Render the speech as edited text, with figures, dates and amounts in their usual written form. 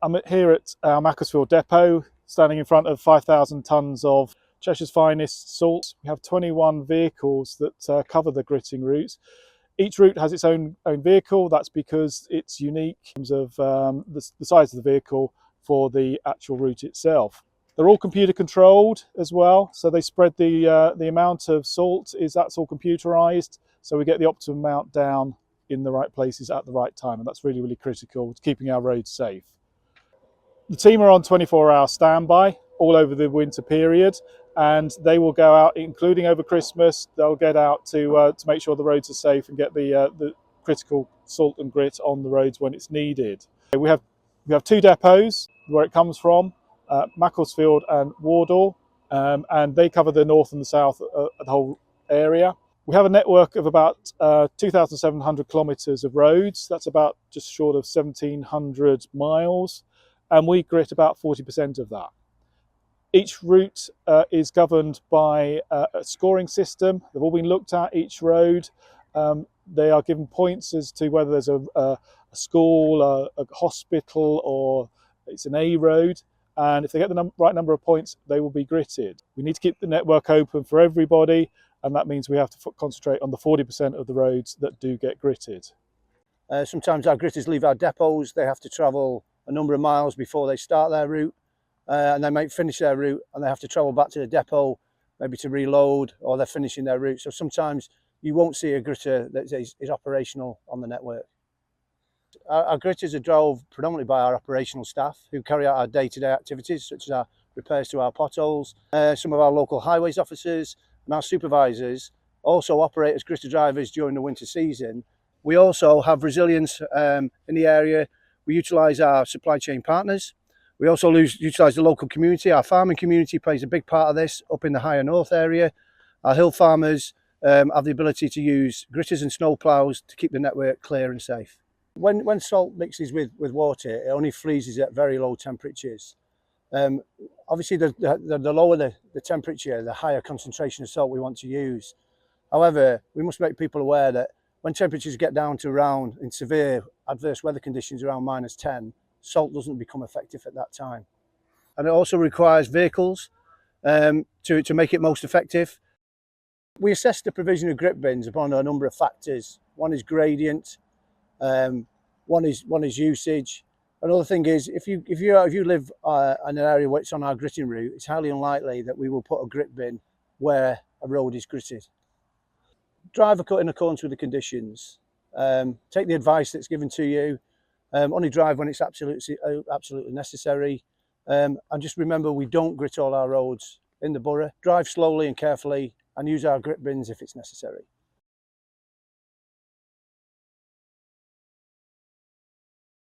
I'm here at our Macclesfield depot, standing in front of 5,000 tonnes of Cheshire's finest salt. We have 21 vehicles that cover the gritting routes. Each route has its own vehicle. That's because it's unique in terms of the size of the vehicle for the actual route itself. They're all computer controlled as well, so they spread the amount of salt that's all computerized, so we get the optimum amount down in the right places at the right time, and that's really, really critical to keeping our roads safe. The team are on 24-hour standby all over the winter period, and they will go out, including over Christmas. They'll get out to make sure the roads are safe and get the critical salt and grit on the roads when it's needed. We have two depots where it comes from, Macclesfield and Wardle, and they cover the north and the south, the whole area. We have a network of about 2,700 kilometres of roads. That's about just short of 1,700 miles, and we grit about 40% of that. Each route is governed by a scoring system. They've all been looked at, each road. They are given points as to whether there's a school, a hospital, or it's an A road. And if they get the right number of points, they will be gritted. We need to keep the network open for everybody, and that means we have to concentrate on the 40% of the roads that do get gritted. Sometimes our gritters leave our depots. They have to travel a number of miles before they start their route, and they might finish their route and they have to travel back to the depot, maybe to reload, or they're finishing their route. So sometimes you won't see a gritter that is operational on the network. Our gritters are drove predominantly by our operational staff who carry out our day-to-day activities, such as our repairs to our potholes. Some of our local highways officers and our supervisors also operate as gritter drivers during the winter season. We also have resilience in the area. We utilise our supply chain partners. We also utilise the local community. Our farming community plays a big part of this up in the higher north area. Our hill farmers have the ability to use gritters and snow ploughs to keep the network clear and safe. When salt mixes with water, it only freezes at very low temperatures. Obviously, the lower the temperature, the higher concentration of salt we want to use. However, we must make people aware that when temperatures get down to around, in severe adverse weather conditions, around -10, salt doesn't become effective at that time. And it also requires vehicles to make it most effective. We assess the provision of grit bins upon a number of factors. One is gradient. One is usage. Another thing is, if you live in an area where it's on our gritting route, it's highly unlikely that we will put a grit bin where a road is gritted. Drive in accordance with the conditions. Take the advice that's given to you. Only drive when it's absolutely necessary. And just remember, we don't grit all our roads in the borough. Drive slowly and carefully, and use our grit bins if it's necessary.